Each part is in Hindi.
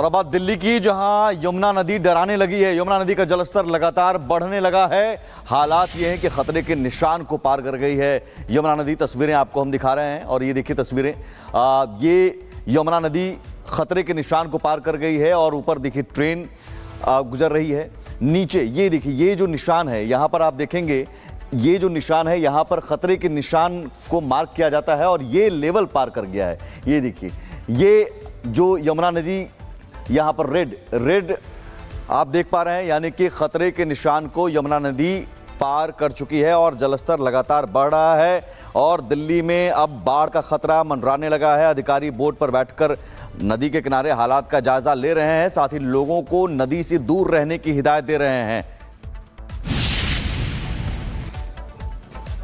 और अब बात दिल्ली की, जहां यमुना नदी डराने लगी है। यमुना नदी का जलस्तर लगातार बढ़ने लगा है। हालात ये हैं कि खतरे के निशान को पार कर गई है यमुना नदी। तस्वीरें आपको हम दिखा रहे हैं और ये देखिए तस्वीरें, ये यमुना नदी खतरे के निशान को पार कर गई है और ऊपर देखिए ट्रेन गुजर रही है। नीचे ये देखिए, ये जो निशान है यहाँ पर आप देखेंगे, ये जो निशान है यहाँ पर खतरे के निशान को मार्क किया जाता है और ये लेवल पार कर गया है। ये देखिए, ये जो यमुना नदी यहाँ पर रेड आप देख पा रहे हैं, यानी कि खतरे के निशान को यमुना नदी पार कर चुकी है और जलस्तर लगातार बढ़ रहा है और दिल्ली में अब बाढ़ का खतरा मंडराने लगा है। अधिकारी बोट पर बैठकर नदी के किनारे हालात का जायजा ले रहे हैं, साथ ही लोगों को नदी से दूर रहने की हिदायत दे रहे हैं।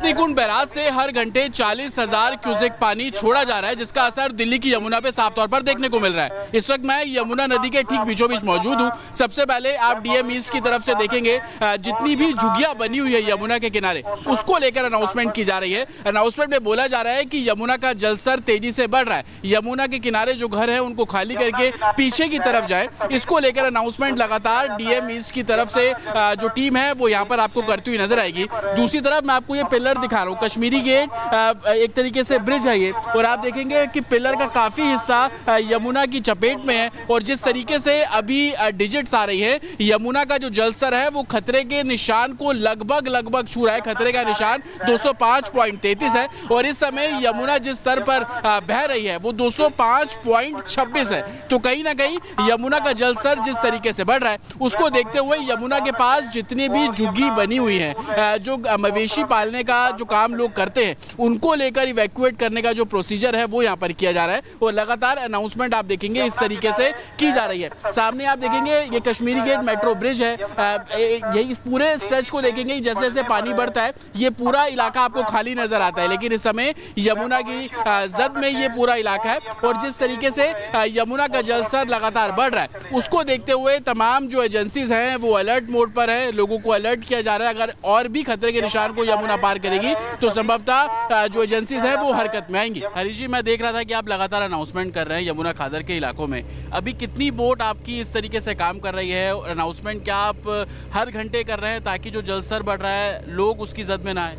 कुंड बैराज से हर घंटे 40,000 क्यूसेक पानी छोड़ा जा रहा है, जिसका असर दिल्ली की यमुना पे साफ तौर पर देखने को मिल रहा है। इस वक्त मैं यमुना नदी के ठीक बीचों बीच मौजूद हूं। सबसे पहले आप डीएम ईस्ट की तरफ से देखेंगे, जितनी भी झुग्गियां बनी हुई है यमुना के किनारे, उसको लेकर अनाउंसमेंट की जा रही है। अनाउंसमेंट में बोला जा रहा है कि यमुना का जलस्तर तेजी से बढ़ रहा है, यमुना के किनारे जो घर है उनको खाली करके पीछे की तरफ जाए। इसको लेकर अनाउंसमेंट लगातार डीएम ईस्ट की तरफ से जो टीम है वो यहाँ पर आपको करती हुई नजर आएगी। दूसरी तरफ मैं आपको ये पिलर दिखा रहा हूँ, कश्मीरी गेट एक तरीके से ब्रिज है ये, और आप देखेंगे कि पिलर का काफी हिस्सा यमुना की चपेट में है। और जिस तरीके से अभी डिजिट्स आ रही है, यमुना का जो जलस्तर है वो खतरे के निशान को लगभग छू रहा है। खतरे का निशान 205.33 है और इस समय यमुना जिस स्तर पर बह रही है वो 205.26 है। तो कहीं ना कहीं यमुना का जलस्तर जिस तरीके से बढ़ रहा है, उसको देखते हुए यमुना के पास जितनी भी झुग्गी बनी हुई है, जो मवेशी पालने का जो काम लोग करते हैं, उनको लेकर इवैक्यूएट करने का जो प्रोसीजर है वो यहाँ पर किया जा रहा है और लगातार अनाउंसमेंट आप देखेंगे इस तरीके से की जा रही है। सामने आप देखेंगे ये कश्मीरी गेट मेट्रो ब्रिज है। यही इस पूरे स्ट्रेच को देखेंगे, जैसे जैसे पानी बढ़ता है ये पूरा इलाका आपको खाली नजर आता है, लेकिन इस समय यमुना की जद में ये पूरा इलाका है और जिस तरीके से यमुना का जलस्तर लगातार बढ़ रहा है, उसको देखते हुए तमाम जो एजेंसीज हैं वो अलर्ट मोड पर है। लोगों को अलर्ट किया जा रहा है, अगर और भी खतरे के निशान को यमुना पार करेगी तो संभवतः जो एजेंसीज हैं वो हरकत में आएंगी। हरीश जी, मैं देख रहा था कि आप लगातार अनाउंसमेंट कर रहे हैं यमुना खादर के इलाकों में। अभी कितनी बोट आपकी इस तरीके से काम कर रही है? अनाउंसमेंट क्या आप हर घंटे कर रहे हैं ताकि जो जलस्तर बढ़ रहा है लोग उसकी जद में ना आए?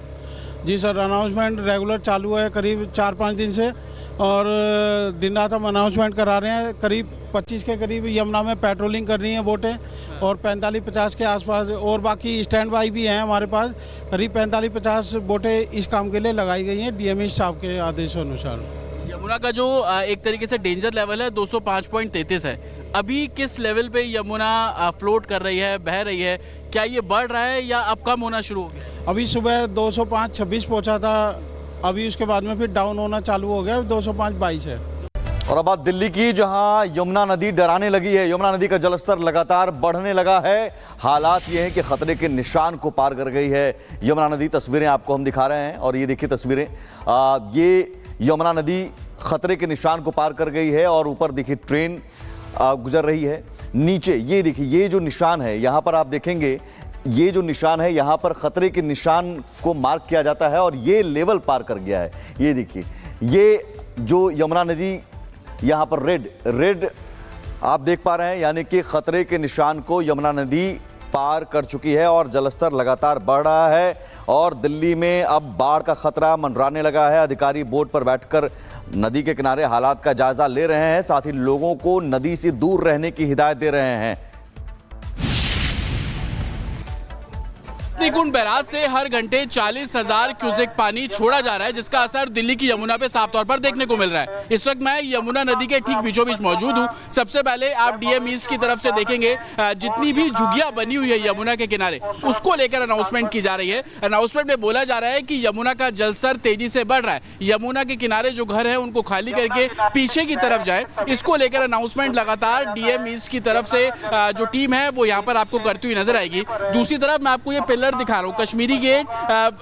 जी सर, अनाउंसमेंट रेगुलर चालू है करीब 4-5 दिन से और दिन रात हम अनाउंसमेंट करा रहे हैं। करीब 25 के करीब यमुना में पेट्रोलिंग कर रही हैं बोटें और 45-50 के आसपास और बाकी स्टैंड बाई भी हैं हमारे पास। करीब 45-50 बोटें इस काम के लिए लगाई गई हैं डीएम साहब के आदेशानुसार। यमुना का जो एक तरीके से डेंजर लेवल है 205.33 है। अभी किस लेवल पे यमुना फ्लोट कर रही है, बह रही है? क्या ये बढ़ रहा है या अब कम होना शुरू हो गया? अभी सुबह 205.26 पहुँचा था, अभी उसके बाद में फिर डाउन होना चालू हो गया, 205.22 है। और अब बात दिल्ली की, जहां यमुना नदी डराने लगी है। यमुना नदी का जलस्तर लगातार बढ़ने लगा है। हालात ये हैं कि खतरे के निशान को पार कर गई है यमुना नदी। तस्वीरें आपको हम दिखा रहे हैं और ये देखिए तस्वीरें, ये यमुना नदी खतरे के निशान को पार कर गई है और ऊपर देखिए ट्रेन गुजर रही है। नीचे ये देखिए, ये जो निशान है यहाँ पर आप देखेंगे, ये जो निशान है यहाँ पर खतरे के निशान को मार्क किया जाता है और ये लेवल पार कर गया है। ये देखिए, ये जो यमुना नदी यहाँ पर रेड आप देख पा रहे हैं, यानी कि खतरे के निशान को यमुना नदी पार कर चुकी है और जलस्तर लगातार बढ़ रहा है और दिल्ली में अब बाढ़ का खतरा मंडराने लगा है। अधिकारी बोट पर बैठकर नदी के किनारे हालात का जायजा ले रहे हैं, साथ ही लोगों को नदी से दूर रहने की हिदायत दे रहे हैं। कुंड बैराज से हर घंटे 40,000 क्यूसेक पानी छोड़ा जा रहा है, जिसका असर दिल्ली की यमुना पे साफ तौर पर देखने को मिल रहा है। इस वक्त मैं यमुना नदी के ठीक बीचों बीच मौजूद हूं। सबसे पहले आप डीएम ईस्ट की तरफ से देखेंगे, जितनी भी झुग्गियां बनी हुई है यमुना के किनारे, उसको लेकर अनाउंसमेंट की जा रही है। अनाउंसमेंट में बोला जा रहा है कि यमुना का जलस्तर तेजी से बढ़ रहा है, यमुना के किनारे जो घर है उनको खाली करके पीछे की तरफ जाए। इसको लेकर अनाउंसमेंट लगातार डीएम ईस्ट की तरफ से जो टीम है वो यहाँ पर आपको करती हुई नजर आएगी। दूसरी तरफ मैं आपको ये पिलर दिखा रहा हूँ, कश्मीरी गेट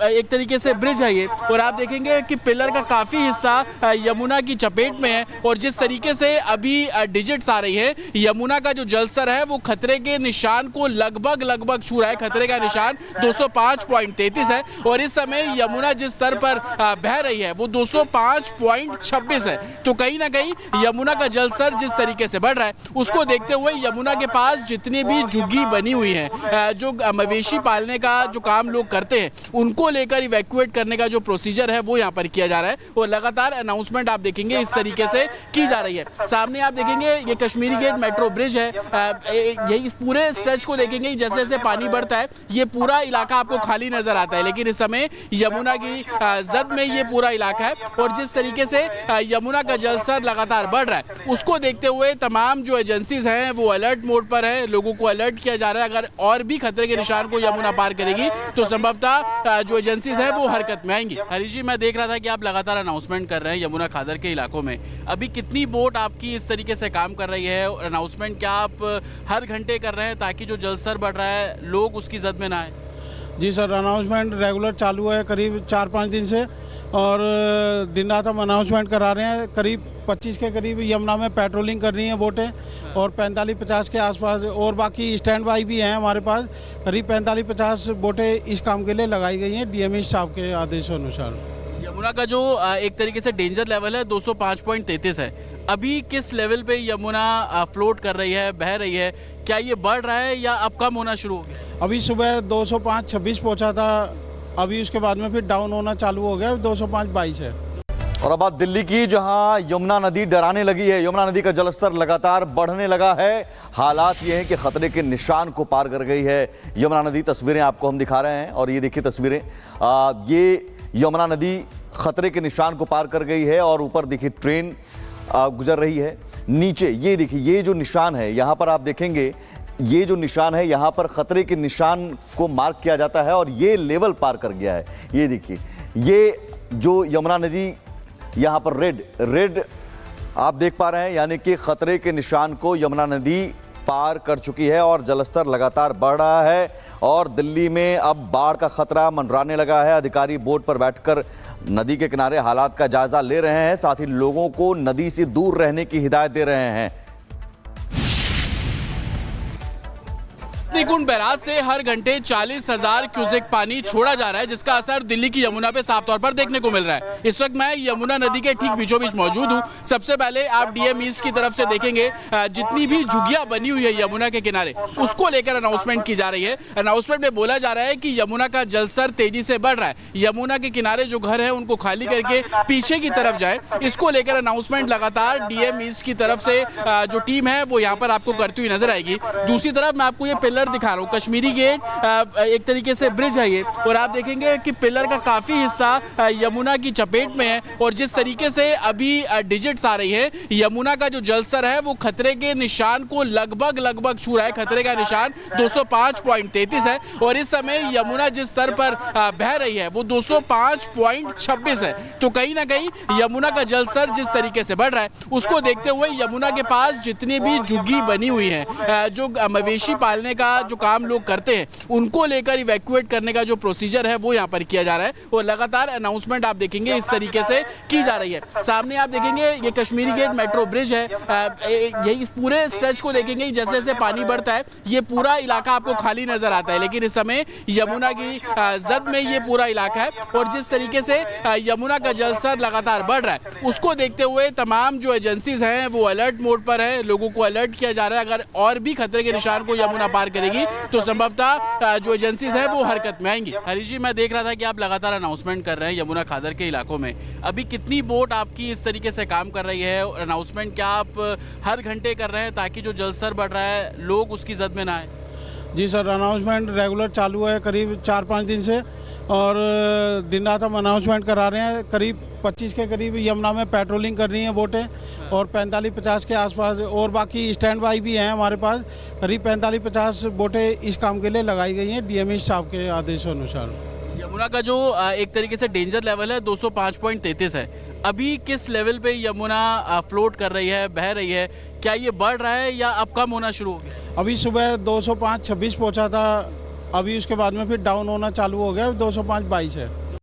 एक तरीके से ब्रिज है ये, और आप देखेंगे कि पिलर का काफी हिस्सा यमुना की चपेट में है। और जिस तरीके से अभी डिजिट्स आ रही है, यमुना का जो जलस्तर है वो खतरे के निशान को लगभग छू रहा है। खतरे का निशान 205.33 है और इस समय यमुना जिस स्तर पर बह रही है वो 205.26 है। तो कहीं ना कहीं यमुना का जलस्तर जिस तरीके से बढ़ रहा है, उसको देखते हुए यमुना के पास जितनी भी झुग्गी बनी हुई है, जो मवेशी पालने का जो काम लोग करते हैं, उनको लेकर इवैक्यूएट करने का जो प्रोसीजर है वो यहाँ पर किया जा रहा है। और लगातार अनाउंसमेंट आप देखेंगे इस तरीके से की जा रही है। सामने आप देखेंगे ये कश्मीरी गेट मेट्रो ब्रिज है, यही इस पूरे स्ट्रेच को देखेंगे जैसे जैसे पानी बढ़ता है ये पूरा इलाका आपको खाली नजर आता है, लेकिन इस समय यमुना की जद में ये पूरा इलाका है। और जिस तरीके से यमुना का जलस्तर लगातार बढ़ रहा है, उसको देखते हुए तमाम जो एजेंसीज हैं वो अलर्ट मोड पर है। लोगों को अलर्ट किया जा रहा है, अगर और भी खतरे के निशान को यमुना पार करेगी तो संभवतः जो एजेंसीज हैं वो हरकत में आएंगी। हरीश जी, मैं देख रहा था कि आप लगातार अनाउंसमेंट कर रहे हैं यमुना खादर के इलाकों में, अभी कितनी बोट आपकी इस तरीके से काम कर रही है? अनाउंसमेंट क्या आप हर घंटे कर रहे हैं ताकि जो जलस्तर बढ़ रहा है लोग उसकी जद में ना आए? जी सर, अनाउंसमेंट रेगुलर चालू है करीब 4-5 दिन से, और दिन रात हम अनाउंसमेंट करा रहे हैं। करीब 25 के करीब यमुना में पेट्रोलिंग कर रही हैं बोटें, और 45-50 के आसपास और बाकी स्टैंड बाई भी हैं हमारे पास। करीब 45-50 बोटें इस काम के लिए लगाई गई हैं डीएमई स्टाफ के आदेशानुसार। यमुना का जो एक तरीके से डेंजर लेवल है 205.33 है, अभी किस लेवल पे यमुना फ्लोट कर रही है, बह रही है? क्या ये बढ़ रहा है या अब कम होना शुरू हो गया? अभी सुबह 205-26 पहुंचा था, अभी उसके बाद में फिर डाउन होना चालू हो गया, 205-22 है। और अब बात दिल्ली की, जहां यमुना नदी डराने लगी है। यमुना नदी का जलस्तर लगातार बढ़ने लगा है। हालात ये हैं कि खतरे के निशान को पार कर गई है यमुना नदी। तस्वीरें आपको हम दिखा रहे हैं और ये देखिए तस्वीरें, ये यमुना नदी खतरे के निशान को पार कर गई है और ऊपर देखिए ट्रेन गुजर रही है। नीचे ये देखिए, ये जो निशान है यहाँ पर आप देखेंगे, ये जो निशान है यहाँ पर खतरे के निशान को मार्क किया जाता है और ये लेवल पार कर गया है। ये देखिए, ये जो यमुना नदी यहाँ पर रेड आप देख पा रहे हैं, यानी कि खतरे के निशान को यमुना नदी पार कर चुकी है और जलस्तर लगातार बढ़ रहा है। और दिल्ली में अब बाढ़ का खतरा मंडराने लगा है। अधिकारी बोट पर बैठकर नदी के किनारे हालात का जायजा ले रहे हैं, साथ ही लोगों को नदी से दूर रहने की हिदायत दे रहे हैं। कुंड बैराज से हर घंटे 40,000 क्यूसेक पानी छोड़ा जा रहा है, जिसका असर दिल्ली की यमुना पे साफ तौर पर देखने को मिल रहा है। इस वक्त मैं यमुना नदी के ठीक बीचों बीच मौजूद हूं। सबसे पहले आप डीएम ईस्ट की तरफ से देखेंगे जितनी भी झुग्गियां बनी हुई है यमुना के किनारे, उसको लेकर अनाउंसमेंट की जा रही है। अनाउंसमेंट में बोला जा रहा है कि यमुना का जलस्तर तेजी से बढ़ रहा है, यमुना के किनारे जो घर है उनको खाली करके पीछे की तरफ जाए, इसको लेकर अनाउंसमेंट लगातार डीएम ईस्ट की तरफ से जो टीम है वो यहाँ पर आपको करती हुई नजर आएगी। दूसरी तरफ मैं आपको ये पिलर दिखा रहा हूँ, कश्मीरी गेट एक तरीके से ब्रिज है ये, और आप देखेंगे कि पिलर का काफी हिस्सा यमुना की चपेट में है। और जिस तरीके से अभी डिजिट्स आ रही है, यमुना का जो जलस्तर है वो खतरे के निशान को लगभग छू रहा है। खतरे का निशान 205.33 है और इस समय यमुना जिस स्तर पर बह रही है वो 205.26 है। तो कहीं ना कहीं यमुना का जलस्तर जिस तरीके से बढ़ रहा है, उसको देखते हुए यमुना के पास जितनी भी झुग्गी बनी हुई है, जो मवेशी पालने का जो काम लोग करते हैं, उनको लेकर इवैक्यूएट करने का जो प्रोसीजर है वो यहाँ पर किया जा रहा है। और लगातार अनाउंसमेंट आप देखेंगे इस तरीके से की जा रही है। सामने आप देखेंगे ये कश्मीरी गेट मेट्रो ब्रिज है, यही इस पूरे स्ट्रेच को देखेंगे जैसे जैसे पानी बढ़ता है ये पूरा इलाका आपको खाली नजर आता है, लेकिन इस समय यमुना की जद में ये पूरा इलाका है। और जिस तरीके से यमुना का जलस्तर लगातार बढ़ रहा है, उसको देखते हुए तमाम जो एजेंसीज हैं वो अलर्ट मोड पर है। लोगों को अलर्ट किया जा रहा है, अगर और भी खतरे के निशान को यमुना पार करेगी तो संभवतः जो एजेंसीज हैं वो हरकत में आएंगी। हरीश जी, मैं देख रहा था कि आप लगातार अनाउंसमेंट कर रहे हैं यमुना खादर के इलाकों में, अभी कितनी बोट आपकी इस तरीके से काम कर रही है? अनाउंसमेंट क्या आप हर घंटे कर रहे हैं ताकि जो जलस्तर बढ़ रहा है लोग उसकी जद में ना आए? जी सर, अनाउंसमेंट रेगुलर चालू है करीब 4-5 दिन से, और दिन रात हम अनाउंसमेंट करा रहे हैं। करीब 25 के करीब यमुना में पेट्रोलिंग कर रही हैं बोटें, और 45-50 के आसपास और बाकी स्टैंड बाई भी हैं हमारे पास। करीब 45-50 बोटें इस काम के लिए लगाई गई हैं डीएमई स्टाफ के आदेशानुसार। यमुना का जो एक तरीके से डेंजर लेवल है 205.33 है, अभी किस लेवल पे यमुना फ्लोट कर रही है, बह रही है? क्या ये बढ़ रहा है या अब कम होना शुरू हो गया? अभी सुबह 205-26 पहुंचा था, अभी उसके बाद में फिर डाउन होना चालू हो गया, 205 22 है।